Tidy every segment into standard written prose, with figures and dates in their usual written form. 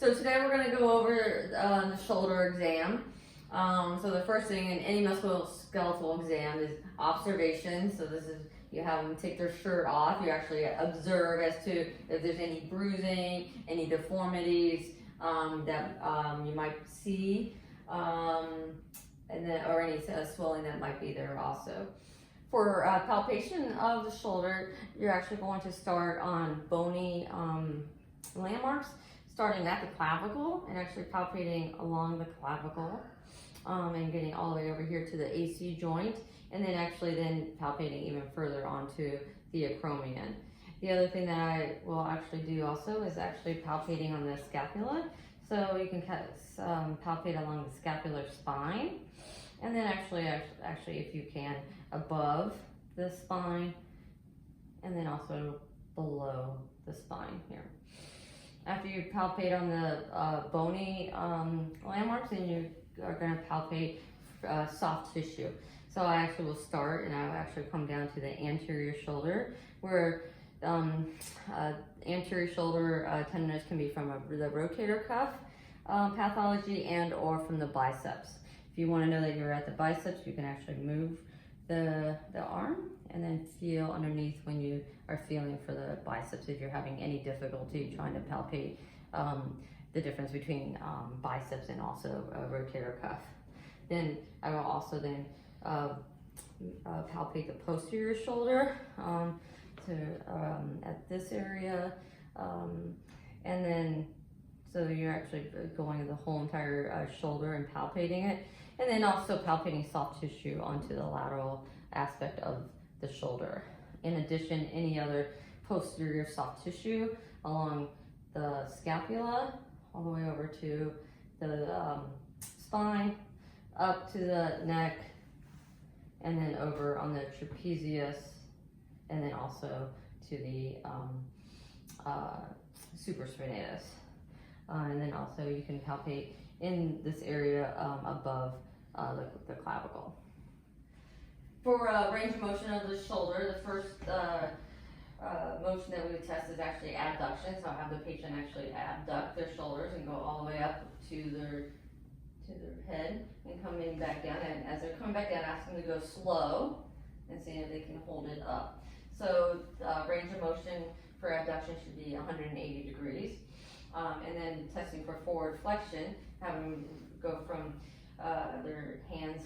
So today we're going to go over the shoulder exam. So the first thing in any musculoskeletal exam is observation. So this is, you have them take their shirt off. You actually observe as to if there's any bruising, any deformities that you might see, and then or any swelling that might be there also. For palpation of the shoulder, you're actually going to start on bony landmarks, starting at the clavicle and actually palpating along the clavicle and getting all the way over here to the AC joint, and then actually then palpating even further onto the acromion. The other thing that I will actually do also is actually palpating on the scapula. So you can palpate along the scapular spine, and then actually if you can, above the spine, and then also below the spine here. After you palpate on the bony landmarks, then you are going to palpate soft tissue. So I actually will start, and I will actually come down to the anterior shoulder, where anterior shoulder tenderness can be from the rotator cuff pathology and or from the biceps. If you want to know that you're at the biceps, you can actually move the arm and then feel underneath when you are feeling for the biceps if you're having any difficulty trying to palpate the difference between biceps and also rotator cuff. Then I will also then palpate the posterior shoulder at this area, and then so you're actually going the whole entire shoulder and palpating it, and then also palpating soft tissue onto the lateral aspect of the shoulder. In addition, any other posterior soft tissue along the scapula, all the way over to the spine, up to the neck, and then over on the trapezius, and then also to the supraspinatus. And then also you can palpate in this area above the clavicle. For range of motion of the shoulder, the first motion that we would test is actually abduction. So I'll have the patient actually abduct their shoulders and go all the way up to their head and coming back down. And as they're coming back down, ask them to go slow and see if they can hold it up. So range of motion for abduction should be 180 degrees. And then testing for forward flexion, have them go from their hands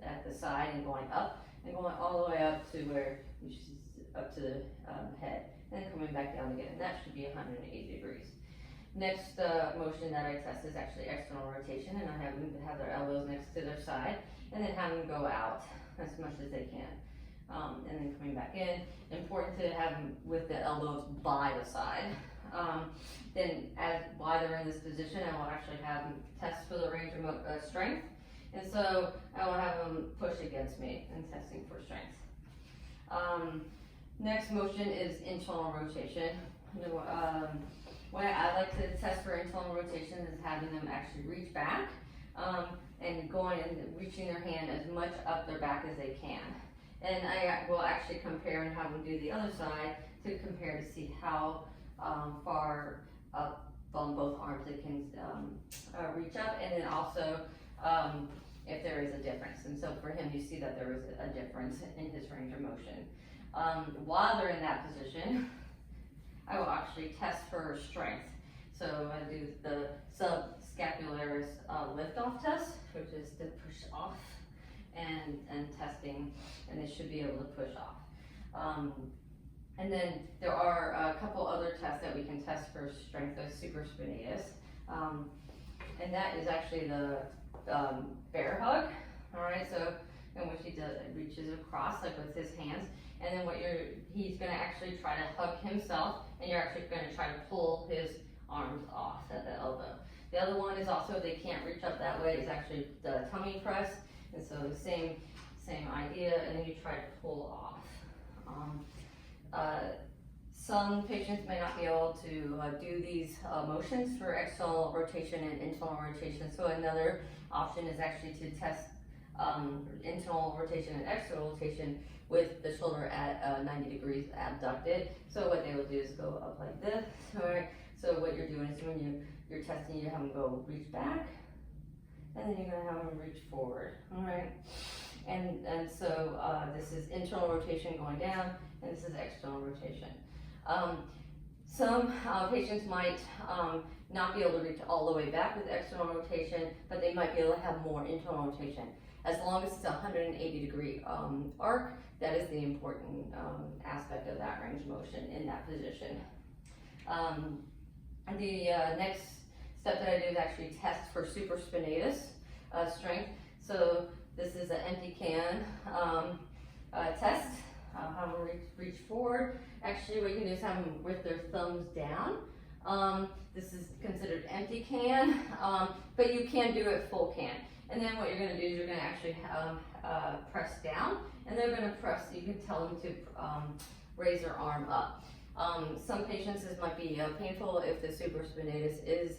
at the side and going up and going all the way up to where you should, up to the head, and then coming back down again. And that should be 180 degrees. Next motion that I test is actually external rotation, and I have them have their elbows next to their side, and then have them go out as much as they can. And then coming back in. Important to have them with the elbows by the side. Then while they're in this position, I will actually have them test for the range of strength. And so I will have them push against me and testing for strength. Next motion is internal rotation. What I like to test for internal rotation is having them actually reach back and going and reaching their hand as much up their back as they can. And I will actually compare and have them do the other side to compare to see how far up on both arms they can reach up, and then also if there is a difference. And so for him, you see that there is a difference in his range of motion. While they're in that position, I will actually test for strength. So I do the subscapularis lift-off test, which is to push off and testing, and they should be able to push off. And then there are a couple other tests that we can test for strength of supraspinatus, and that is actually the bear hug. All right, so in which he reaches across like with his hands, and then he's going to actually try to hug himself, and you're actually going to try to pull his arms off at the elbow. The other one is also, they can't reach up that way, is actually the tummy press, and so the same idea, and then you try to pull off. Some patients may not be able to do these motions for external rotation and internal rotation, so another option is actually to test internal rotation and external rotation with the shoulder at 90 degrees abducted. So what they will do is go up like this. All right. So what you're doing is when you're testing, you have them go reach back, and then you're gonna have them reach forward, all right? And so this is internal rotation going down, and this is external rotation. Some patients might not be able to reach all the way back with external rotation, but they might be able to have more internal rotation. As long as it's a 180-degree arc, that is the important aspect of that range of motion in that position. The next step that I do is actually test for supraspinatus strength. So this is an empty can test. Have them reach forward. Actually, what you can do is have them with their thumbs down. This is considered empty can, but you can do it full can. And then what you're going to do is you're going to actually press down, and they're going to press. You can tell them to raise their arm up. Some patients, this might be painful if the supraspinatus is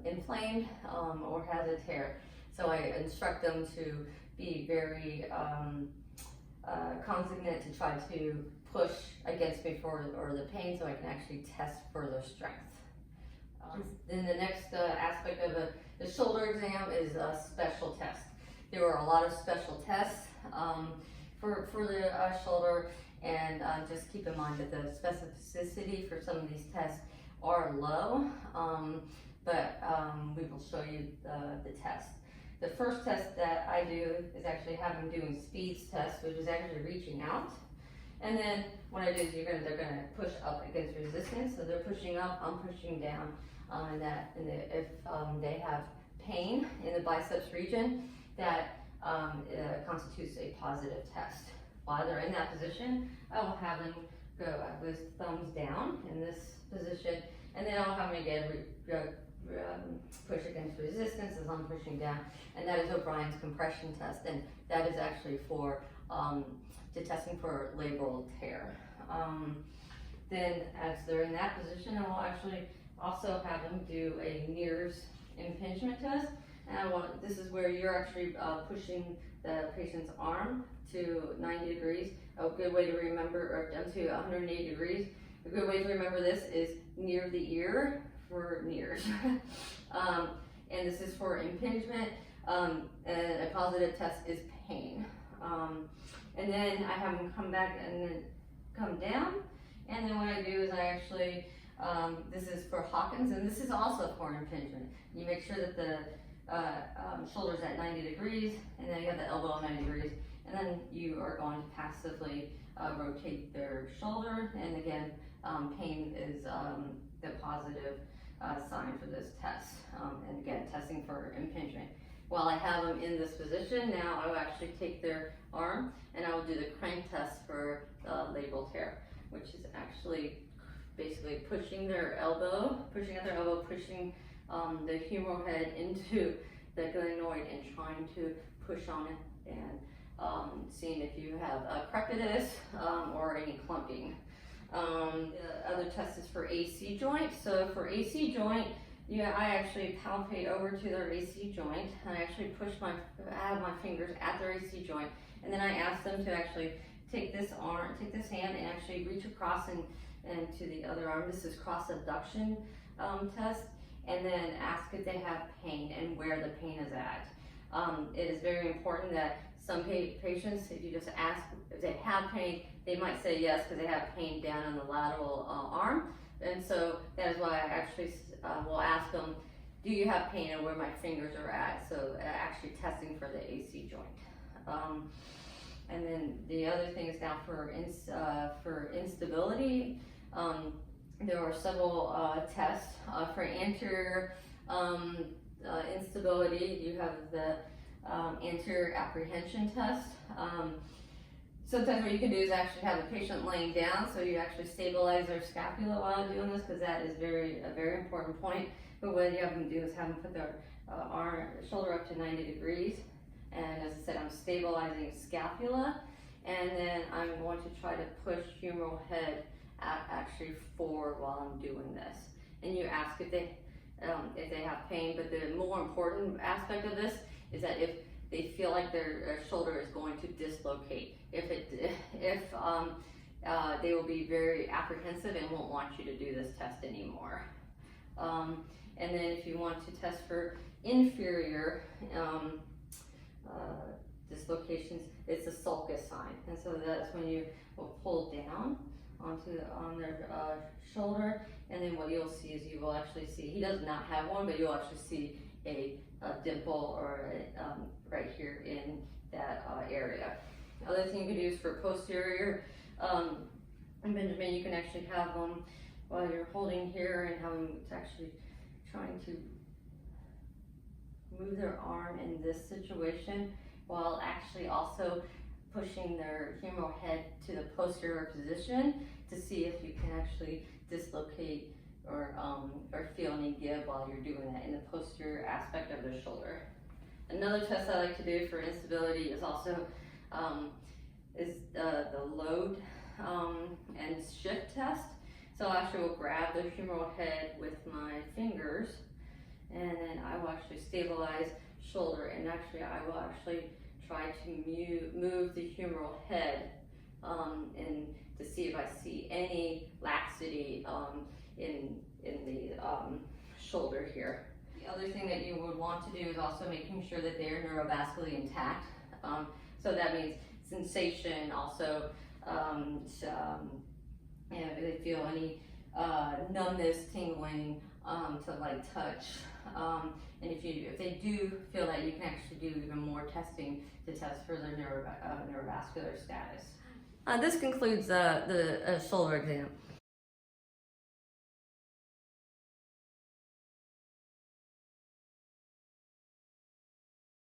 inflamed or has a tear. So I instruct them to be very consignant to try to push against me for the pain, so I can actually test for their strength. Then the next aspect of the shoulder exam is a special test. There are a lot of special tests for the shoulder, and just keep in mind that the specificity for some of these tests are low, but we will show you the test. The first test that I do is actually have them doing speeds test, which is actually reaching out. And then what I do is they're gonna push up against resistance. So they're pushing up, I'm pushing down. If they have pain in the biceps region, that constitutes a positive test. While they're in that position, I will have them go with thumbs down in this position, and then I'll have them again push against resistance as I'm pushing down, and that is O'Brien's compression test, and that is actually for testing for labral tear. Then as they're in that position, I will actually also have them do a Neers impingement test, and this is where you're actually pushing the patient's arm to 90 degrees. A good way to remember, or down to 180 degrees. A good way to remember this is near the ear for Neers. And this is for impingement, and a positive test is pain. And then I have them come back and then come down, and then what I do is I actually, this is for Hawkins, and this is also for impingement. You make sure that the shoulder's at 90 degrees, and then you have the elbow at 90 degrees, and then you are going to passively rotate their shoulder, and again, pain is the positive sign for this test, and again, testing for impingement. While I have them in this position, now I will actually take their arm, and I will do the crank test for labral tear, which is actually basically pushing at their elbow, pushing the humeral head into the glenoid and trying to push on it, and seeing if you have a crepitus or any clumping. The other test is for AC joint. So for AC joint, I actually palpate over to their AC joint, and I actually I have my fingers at their AC joint, and then I ask them to actually take this hand and actually reach across and to the other arm. This is cross abduction test, and then ask if they have pain and where the pain is at. It is very important that some patients, if you just ask if they have pain, they might say yes because they have pain down in the lateral arm, and so that is why I actually will ask them, do you have pain and where my fingers are at? So actually testing for the AC joint. And then the other thing is now for instability. There are several tests for anterior instability. You have the anterior apprehension test. Sometimes what you can do is actually have the patient laying down, so you actually stabilize their scapula while doing this, because that is a very important point. But what you have them do is have them put their shoulder up to 90 degrees, and as I said, I'm stabilizing scapula, and then I'm going to try to push humeral head actually forward while I'm doing this. And you ask if they have pain, but the more important aspect of this is that if they feel like their shoulder is going to dislocate. If they will be very apprehensive and won't want you to do this test anymore. And then if you want to test for inferior dislocations, it's a sulcus sign. And so that's when you will pull down on their shoulder, and then what you'll see is you will actually see, he does not have one, but you'll actually see a dimple or right here in that area. Other thing you can do is for posterior impingement, you can actually have them while you're holding here and have them actually trying to move their arm in this situation while actually also pushing their humeral head to the posterior position to see if you can actually dislocate or feel any give while you're doing that in the posterior aspect of their shoulder. Another test I like to do for instability is also the load and shift test. So I actually will grab the humeral head with my fingers, and then I will actually stabilize shoulder, and actually I will actually try to move the humeral head and to see if I see any laxity in the shoulder here. The other thing that you would want to do is also making sure that they're neurovascularly intact. So that means sensation, also if they feel any numbness, tingling to like touch. And if they do feel that, you can actually do even more testing to test for their neurovascular status. This concludes the shoulder exam.